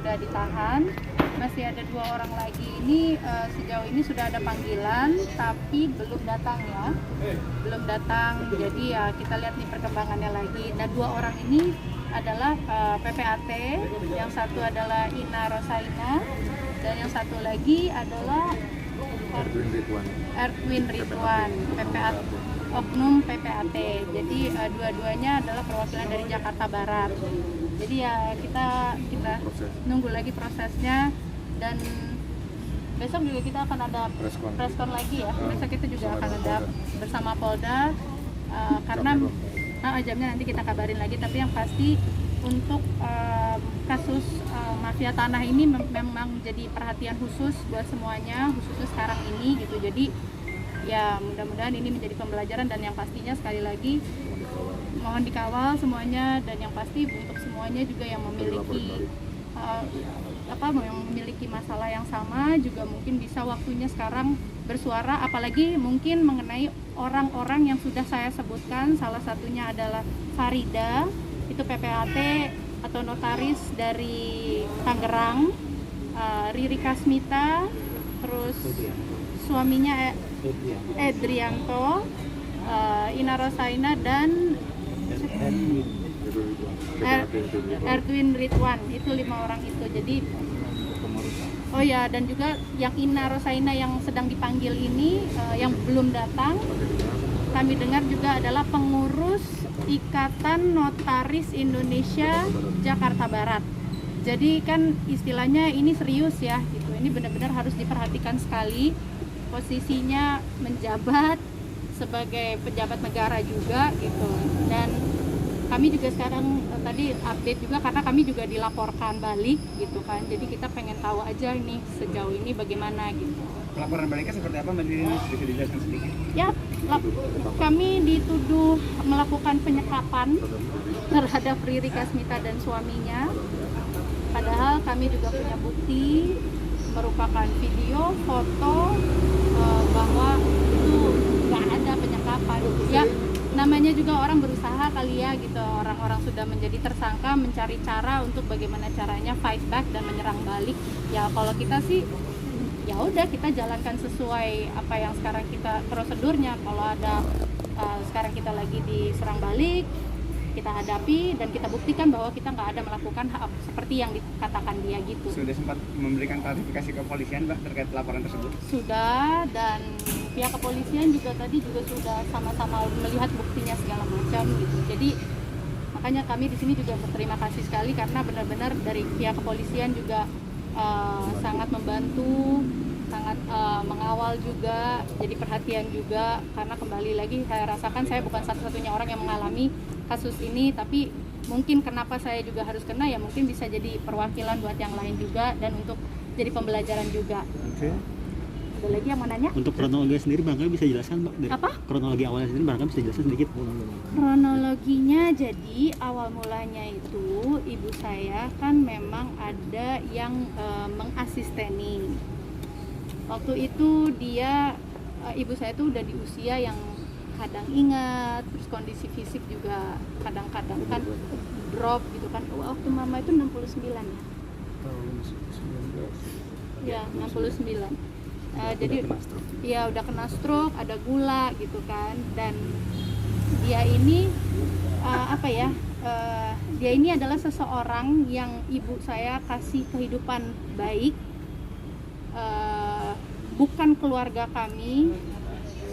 sudah ditahan. Masih ada 2 orang lagi ini sejauh ini sudah ada panggilan tapi belum datang ya, belum datang. Jadi ya kita lihat nih perkembangannya lagi. Nah 2 orang ini adalah PPAT, yang satu adalah Ina Rosaina dan yang satu lagi adalah Erwin Ridwan, PPAT, oknum PPAT. Jadi dua-duanya adalah perwakilan dari Jakarta Barat. Jadi ya kita nunggu lagi prosesnya, dan besok juga kita akan ada preskon lagi ya. Besok kita juga akan ada bersama Polda karena jamnya nanti kita kabarin lagi. Tapi yang pasti untuk kasus mafia tanah ini memang jadi perhatian khusus buat semuanya, khususnya sekarang ini gitu. Jadi ya mudah-mudahan ini menjadi pembelajaran, dan yang pastinya sekali lagi mohon dikawal semuanya, dan yang pasti untuk semuanya juga yang memiliki yang memiliki masalah yang sama juga mungkin bisa waktunya sekarang bersuara, apalagi mungkin mengenai orang-orang yang sudah saya sebutkan. Salah satunya adalah Farida, itu PPAT atau notaris dari Tangerang, Riri Kasmita, terus suaminya Edrianto, Ina Rosaina, dan Erwin Ridwan. Itu 5 orang itu. Jadi dan juga yang Ina Rosaina yang sedang dipanggil ini yang belum datang, kami dengar juga adalah pengurus Ikatan Notaris Indonesia Jakarta Barat. Jadi kan istilahnya ini serius ya gitu. Ini benar-benar harus diperhatikan sekali. Posisinya menjabat sebagai pejabat negara juga gitu. Dan kami juga sekarang tadi update juga karena kami juga dilaporkan balik gitu kan. Jadi kita pengen tahu aja ini sejauh ini bagaimana gitu. Laporan baliknya seperti apa Mbak Dini? Bisa dijelaskan sedikit? Ya, kami dituduh melakukan penyekapan terhadap Riri Kasmita dan suaminya. Padahal kami juga punya bukti merupakan video, foto bahwa itu nggak ada penyekapan. Ya, namanya juga orang berusaha kali ya gitu. Orang-orang sudah menjadi tersangka mencari cara untuk bagaimana caranya fight back dan menyerang balik. Ya kalau kita sih ya udah kita jalankan sesuai apa yang sekarang kita prosedurnya. Kalau ada sekarang kita lagi diserang balik, kita hadapi dan kita buktikan bahwa kita nggak ada melakukan hal seperti yang dikatakan dia gitu. Sudah sempat memberikan klarifikasi ke kepolisian Mbak terkait laporan tersebut? Sudah, dan pihak kepolisian juga tadi juga sudah sama-sama melihat buktinya segala macam gitu. Jadi makanya kami di sini juga berterima kasih sekali karena benar-benar dari pihak kepolisian juga sangat membantu, sangat mengawal juga, jadi perhatian juga. Karena kembali lagi saya rasakan saya bukan satu-satunya orang yang mengalami kasus ini, tapi mungkin kenapa saya juga harus kena ya mungkin bisa jadi perwakilan buat yang lain juga dan untuk jadi pembelajaran juga. Oke. Ada lagi yang mau nanya? Untuk kronologi sendiri barangkali bisa jelaskan Mbak? Dari Apa? Kronologi awalnya sendiri barangkali bisa jelaskan sedikit? Kronologinya jadi awal mulanya itu ibu saya kan memang ada yang mengasisteni. Waktu itu dia ibu saya tuh udah di usia yang kadang ingat, terus kondisi fisik juga kadang-kadang kan drop gitu kan. Waktu mama itu 69 ya? Tahun 19. Ya, 69. Jadi ya udah kena stroke, ada gula gitu kan, dan dia ini dia ini adalah seseorang yang ibu saya kasih kehidupan baik, bukan keluarga kami,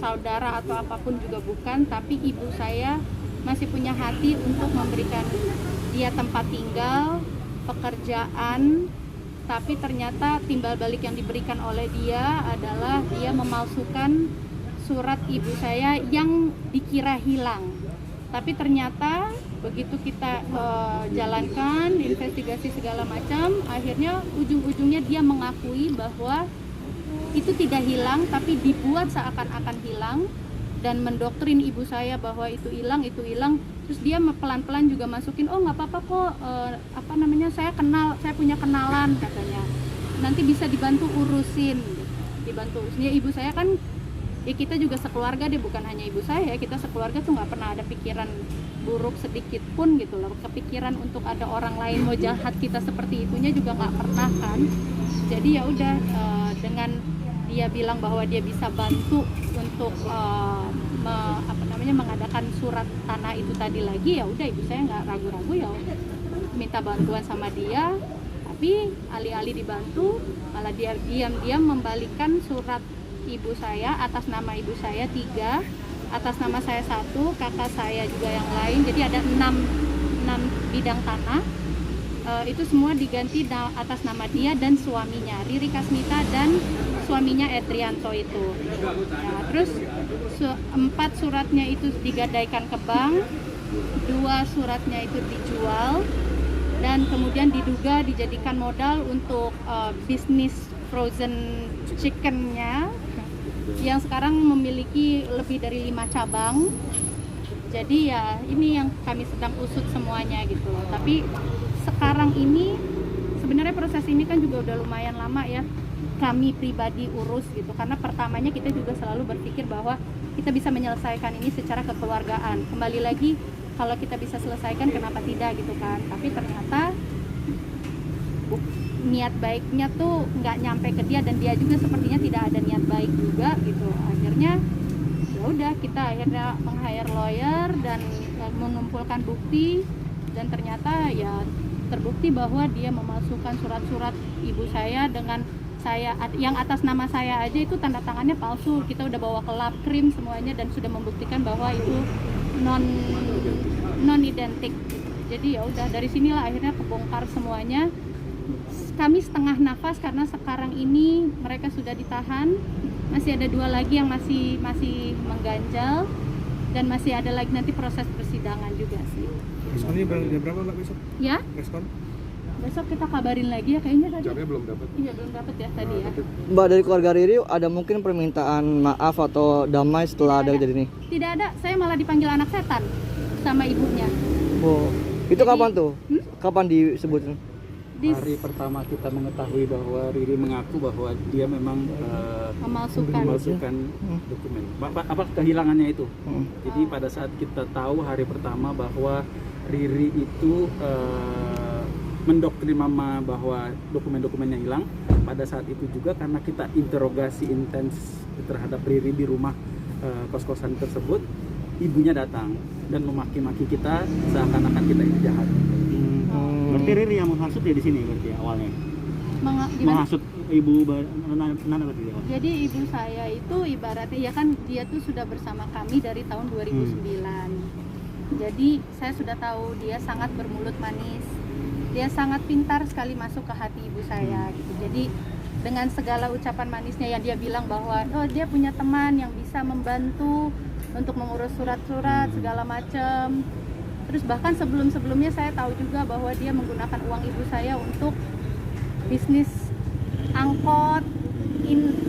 saudara atau apapun juga bukan, tapi ibu saya masih punya hati untuk memberikan dia tempat tinggal, pekerjaan. Tapi ternyata timbal balik yang diberikan oleh dia adalah dia memalsukan surat ibu saya yang dikira hilang. Tapi ternyata begitu kita jalankan investigasi segala macam, akhirnya ujung-ujungnya dia mengakui bahwa itu tidak hilang tapi dibuat seakan-akan hilang, dan mendoktrin ibu saya bahwa itu hilang. Terus dia pelan-pelan juga masukin, oh nggak apa-apa kok, saya punya kenalan katanya, nanti bisa dibantu urusin. Ya ibu saya kan ya kita juga sekeluarga deh, bukan hanya ibu saya, kita sekeluarga tuh nggak pernah ada pikiran buruk sedikit pun gitu loh. Kepikiran untuk ada orang lain mau jahat kita seperti itunya juga nggak pernah kan. Jadi ya udah, dengan dia bilang bahwa dia bisa bantu untuk mengadakan surat tanah itu tadi lagi, ya udah ibu saya nggak ragu-ragu, ya minta bantuan sama dia. Tapi alih-alih dibantu, malah dia diam-diam membalikan surat ibu saya atas nama ibu saya 3, atas nama saya 1, kakak saya juga yang lain. Jadi ada 6 bidang tanah. Itu semua diganti atas nama dia dan suaminya, Riri Kasmita, dan suaminya Edrianto itu. Nah, terus 4 suratnya itu digadaikan ke bank, 2 suratnya itu dijual, dan kemudian diduga dijadikan modal untuk bisnis frozen chickennya yang sekarang memiliki lebih dari 5 cabang. Jadi ya ini yang kami sedang usut semuanya gitu loh. Tapi sekarang ini sebenarnya proses ini kan juga udah lumayan lama ya kami pribadi urus gitu, karena pertamanya kita juga selalu berpikir bahwa kita bisa menyelesaikan ini secara kekeluargaan. Kembali lagi, kalau kita bisa selesaikan kenapa tidak gitu kan. Tapi ternyata niat baiknya tuh nggak nyampe ke dia, dan dia juga sepertinya tidak ada niat baik juga gitu. Akhirnya ya udah, kita akhirnya meng-hire lawyer dan mengumpulkan bukti, dan ternyata ya terbukti bahwa dia memalsukan surat-surat ibu saya dengan saya yang atas nama saya aja itu tanda tangannya palsu. Kita udah bawa ke lab krim semuanya dan sudah membuktikan bahwa itu non identik. Jadi ya udah, dari sinilah akhirnya kebongkar semuanya. Kami setengah nafas karena sekarang ini mereka sudah ditahan. Masih ada 2 lagi yang masih mengganjal, dan masih ada lagi nanti proses persidangan juga sih. Responnya berapa Mbak besok? Ya? Respon? Besok kita kabarin lagi ya kayaknya tadi. Jawabnya belum dapat. Iya, belum dapat ya tadi ya. Mbak, dari keluarga Riri ada mungkin permintaan maaf atau damai setelah ada kejadian ini? Tidak ada, saya malah dipanggil anak setan sama ibunya. Oh, itu Jadi- kapan tuh? Kapan disebutkan? Hari pertama kita mengetahui bahwa Riri mengaku bahwa dia memang memalsukan dokumen. Apa kehilangannya itu? Jadi pada saat kita tahu hari pertama bahwa Riri itu mendoktrin mama bahwa dokumen-dokumennya hilang, pada saat itu juga karena kita interogasi intens terhadap Riri di rumah kos-kosan tersebut, ibunya datang dan memaki-maki kita seakan-akan kita ini jahat. Berarti Riri yang menghasut ya di sini berarti awalnya. Gimana? Menghasut ibu Nana berarti awalnya. Jadi ibu saya itu ibaratnya ya kan, dia tuh sudah bersama kami dari tahun 2009. Jadi saya sudah tahu dia sangat bermulut manis. Dia sangat pintar sekali masuk ke hati ibu saya gitu. Jadi dengan segala ucapan manisnya yang dia bilang bahwa dia punya teman yang bisa membantu untuk mengurus surat-surat segala macam. Terus bahkan sebelum-sebelumnya saya tahu juga bahwa dia menggunakan uang ibu saya untuk bisnis angkot,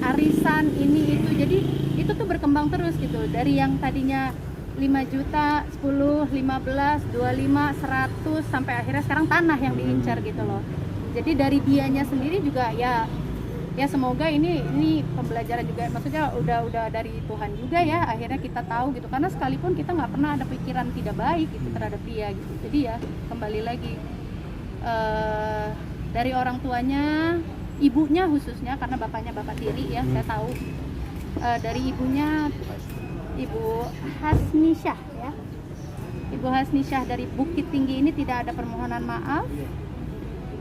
arisan, ini itu. Jadi itu tuh berkembang terus gitu. Dari yang tadinya 5 juta, 10, 15, 25, 100, sampai akhirnya sekarang tanah yang diincar gitu loh. Jadi dari dianya sendiri juga ya semoga ini pembelajaran juga, maksudnya udah dari Tuhan juga ya, akhirnya kita tahu gitu, karena sekalipun kita nggak pernah ada pikiran tidak baik gitu terhadap dia gitu. Jadi ya kembali lagi dari orang tuanya, ibunya khususnya, karena bapaknya bapak tiri ya, saya tahu dari ibunya, Ibu Hasnisyah ya, Ibu Hasnisyah dari Bukit Tinggi ini tidak ada permohonan maaf.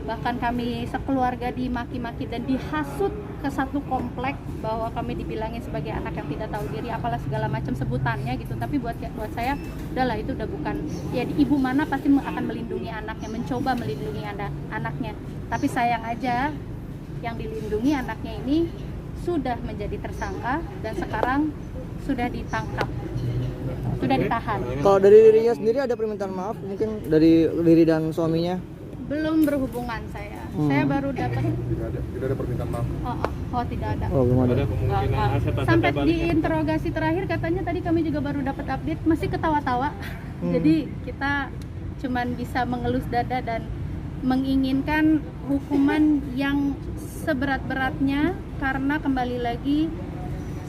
Bahkan kami sekeluarga dimaki-maki dan dihasut ke satu komplek bahwa kami dibilangin sebagai anak yang tidak tahu diri, apalah segala macam sebutannya gitu. Tapi buat saya udahlah, itu udah bukan ya, ibu mana pasti akan melindungi anaknya, mencoba melindungi anaknya. Tapi sayang aja yang dilindungi anaknya ini sudah menjadi tersangka dan sekarang sudah ditangkap, sudah ditahan. Kalau dari Ririnya sendiri ada permintaan maaf mungkin dari Riri dan suaminya? Belum berhubungan saya. Saya baru dapat. Tidak ada permintaan maaf. Oh, tidak ada. Oh, belum ada. Sampai di interogasi terakhir katanya tadi kami juga baru dapat update, masih ketawa-tawa. Jadi kita cuman bisa mengelus dada dan menginginkan hukuman yang seberat-beratnya, karena kembali lagi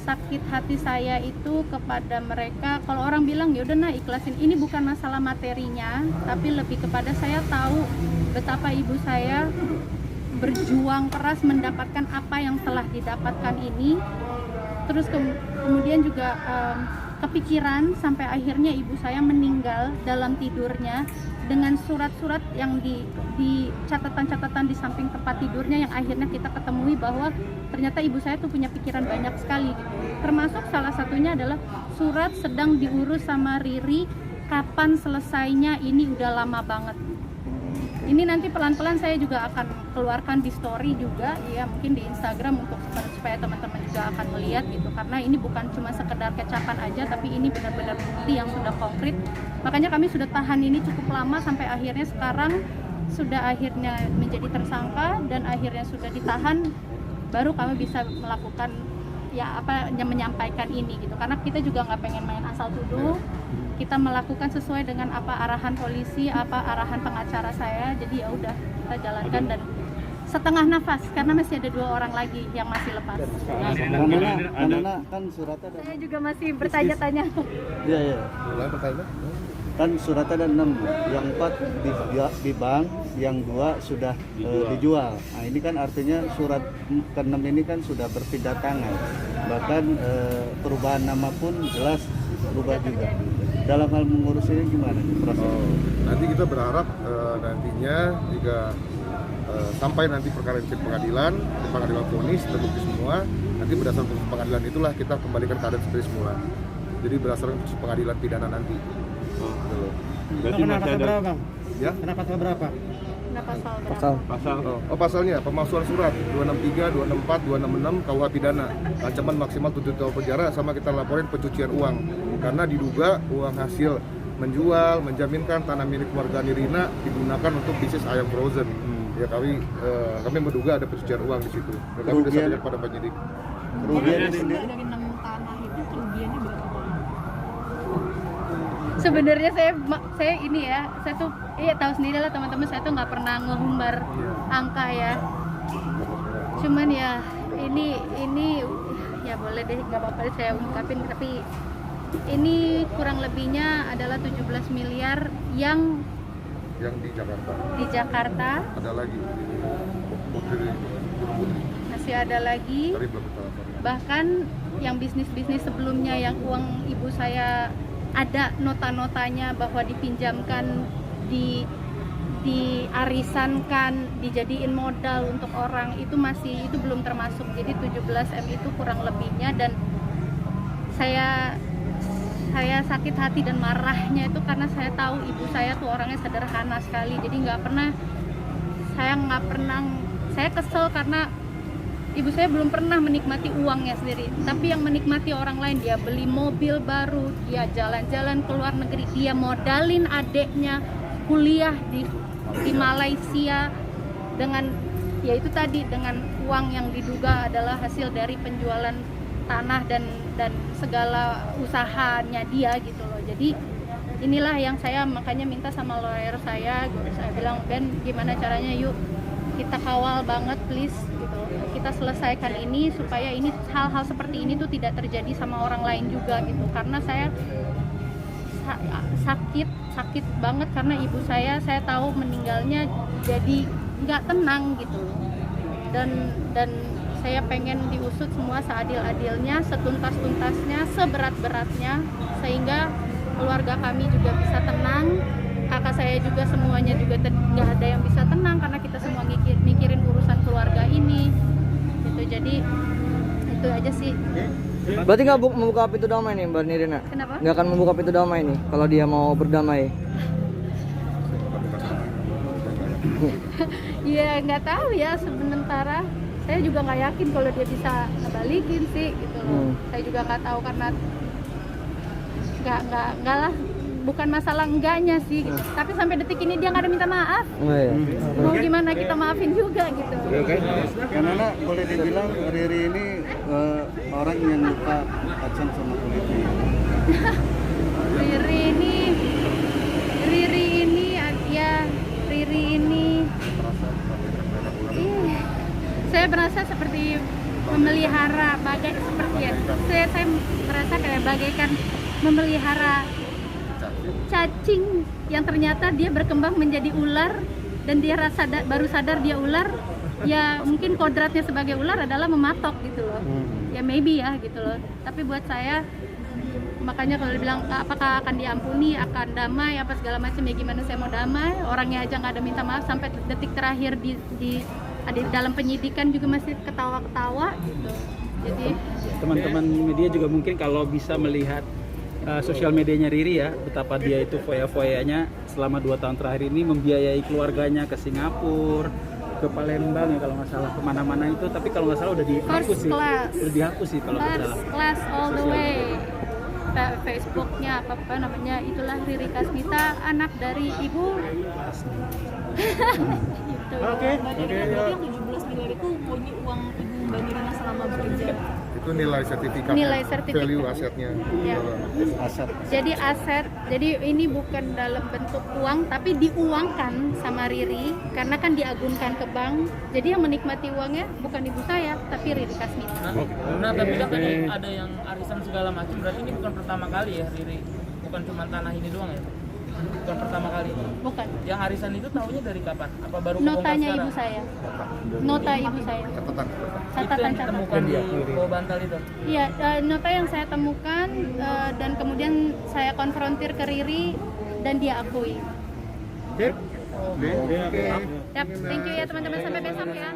sakit hati saya itu kepada mereka. Kalau orang bilang ya udah nah ikhlasin, ini bukan masalah materinya, tapi lebih kepada saya tahu betapa ibu saya berjuang keras mendapatkan apa yang telah didapatkan ini. Terus kemudian juga kepikiran sampai akhirnya ibu saya meninggal dalam tidurnya dengan surat-surat yang di catatan-catatan di samping tempat tidurnya, yang akhirnya kita ketemui bahwa ternyata ibu saya tuh punya pikiran banyak sekali gitu. Termasuk salah satunya adalah surat sedang diurus sama Riri, kapan selesainya, ini udah lama banget. Ini nanti pelan-pelan saya juga akan keluarkan di story juga ya, mungkin di Instagram untuk supaya teman-teman juga akan melihat gitu, karena ini bukan cuma sekedar kecapan aja, tapi ini benar-benar bukti yang sudah konkret. Makanya kami sudah tahan ini cukup lama sampai akhirnya sekarang sudah akhirnya menjadi tersangka dan akhirnya sudah ditahan, baru kami bisa melakukan ya apa yang menyampaikan ini gitu, karena kita juga nggak pengen main asal tuduh. Kita melakukan sesuai dengan apa arahan polisi, apa arahan pengacara saya. Jadi ya udah kita jalankan dan setengah nafas karena masih ada 2 orang lagi yang masih lepas. Karena kan suratnya ada. Saya juga masih bertanya-tanya. Iya iya. Mulai pertanyaan. Kan suratnya ada 6, yang 4 di bank, yang 2 sudah dijual. Nah ini kan artinya surat ke-6 ini kan sudah berpindah tangan. Bahkan perubahan nama pun jelas berubah juga. Dalam hal mengurus ini gimana prosesnya? Nanti kita berharap nantinya jika sampai nanti perkara di pengadilan vonis terbukti semua, nanti berdasarkan putusan pengadilan itulah kita kembalikan keadaan seperti semula. Jadi berdasarkan putusan pengadilan pidana nanti. Berarti masih ada Ya? Kena pasal berapa? Nah, pasal berapa? Pasalnya pemalsuan surat 263, 264, 266 KUH pidana. Ancaman maksimal 7 tahun penjara, sama kita laporin pencucian uang. Karena diduga uang hasil menjual, menjaminkan tanah milik keluarga Nirina digunakan untuk bisnis ayam frozen. Ya kami menduga ada pencucian uang di situ. Dan kami sudah sampaikan pada penyidik. Kerugiannya sendiri? Dari 6 tanah itu kerugiannya berapa? Sebenarnya saya ini ya, saya tuh tahu sendiri lah teman-teman, saya tuh nggak pernah ngehumbar angka ya. Cuman ya ini ya boleh deh, nggak apa-apa saya ungkapin, tapi ini kurang lebihnya adalah 17 miliar yang Di Jakarta. di Jakarta. Ada lagi. Masih ada lagi. Tadi belum kita laporkan. Bahkan yang bisnis-bisnis sebelumnya yang uang ibu saya ada nota-notanya bahwa dipinjamkan, diarisankan, dijadiin modal untuk orang, itu belum termasuk. Jadi 17 M itu kurang lebihnya, dan saya sakit hati dan marahnya itu karena saya tahu ibu saya tuh orangnya sederhana sekali. Jadi saya kesel karena ibu saya belum pernah menikmati uangnya sendiri, tapi yang menikmati orang lain. Dia beli mobil baru, dia jalan-jalan ke luar negeri, dia modalin adeknya kuliah di Malaysia dengan ya itu tadi, dengan uang yang diduga adalah hasil dari penjualan tanah dan segala usahanya dia gitu loh. Jadi inilah yang saya makanya minta sama lawyer saya gitu. Saya bilang, Ben, gimana caranya, yuk kita kawal banget please gitu. Kita selesaikan ini supaya ini hal-hal seperti ini tuh tidak terjadi sama orang lain juga gitu. Karena saya sakit banget karena ibu saya tahu meninggalnya jadi nggak tenang gitu. Dan saya pengen diusut semua seadil-adilnya, setuntas-tuntasnya, seberat-beratnya, sehingga keluarga kami juga bisa tenang. Kakak saya juga semuanya juga nggak ada yang bisa tenang karena kita semua mikirin urusan keluarga ini gitu. Jadi itu aja sih. Berarti nggak membuka pintu damai nih Mbak Nirina? Kenapa? Nggak akan membuka pintu damai nih kalau dia mau berdamai? Ya nggak tahu ya, sementara saya juga nggak yakin kalau dia bisa ngebalikin sih gitu loh. Saya juga nggak tahu karena nggak lah, bukan masalah enggaknya sih gitu. Tapi sampai detik ini dia nggak ada minta maaf. Iya. Mau gimana kita maafin juga gitu. Karena boleh dibilang Riri ini orang yang lupa acan sama kulitnya. Riri ini saya berasa seperti memelihara seperti ya. Saya merasa kayak bagaikan memelihara cacing yang ternyata dia berkembang menjadi ular dan dia baru sadar dia ular. Ya mungkin kodratnya sebagai ular adalah mematok gitu loh. Ya maybe ya gitu loh. Tapi buat saya, makanya kalau dibilang apakah akan diampuni, akan damai, apa segala macam, ya gimana saya mau damai, orangnya aja nggak ada minta maaf sampai detik terakhir di dalam penyidikan juga masih ketawa-ketawa gitu. Jadi teman-teman media juga mungkin kalau bisa melihat sosial medianya Riri ya, betapa dia itu foya-foyanya selama 2 tahun terakhir ini membiayai keluarganya ke Singapura, ke Palembang ya kalau nggak salah, kemana-mana itu. Tapi kalau nggak salah udah dihapus sih, udah dihapus sih kalau nggak salah. First class all the way. Facebooknya apa namanya, itulah Riri Kasmita, anak dari ibu. Gitu. Oke. Berarti yang 17 miliar itu murni uang ibu Mbak Nirina selama bekerja. Itu nilai sertifikat, value asetnya. Ya. Aset. Jadi aset, jadi ini bukan dalam bentuk uang tapi diuangkan sama Riri karena kan diagunkan ke bank. Jadi yang menikmati uangnya bukan ibu saya tapi Riri Kasmita. Nah, tapi kan tadi ada yang arisan segala macam, berarti ini bukan pertama kali ya Riri, bukan cuma tanah ini doang ya? Bukan pertama kali. Bukan. Yang arisan itu tahunya dari kapan? Apa baru kebongkar Notanya sekarang? ibu saya. Nota ibu saya. Itu yang Catatan. ditemukan di bawah bantal itu? Iya, nota yang saya temukan dan kemudian saya konfrontir ke Riri dan dia akui. Oke. Yap, thank you ya teman-teman, sampai besok ya.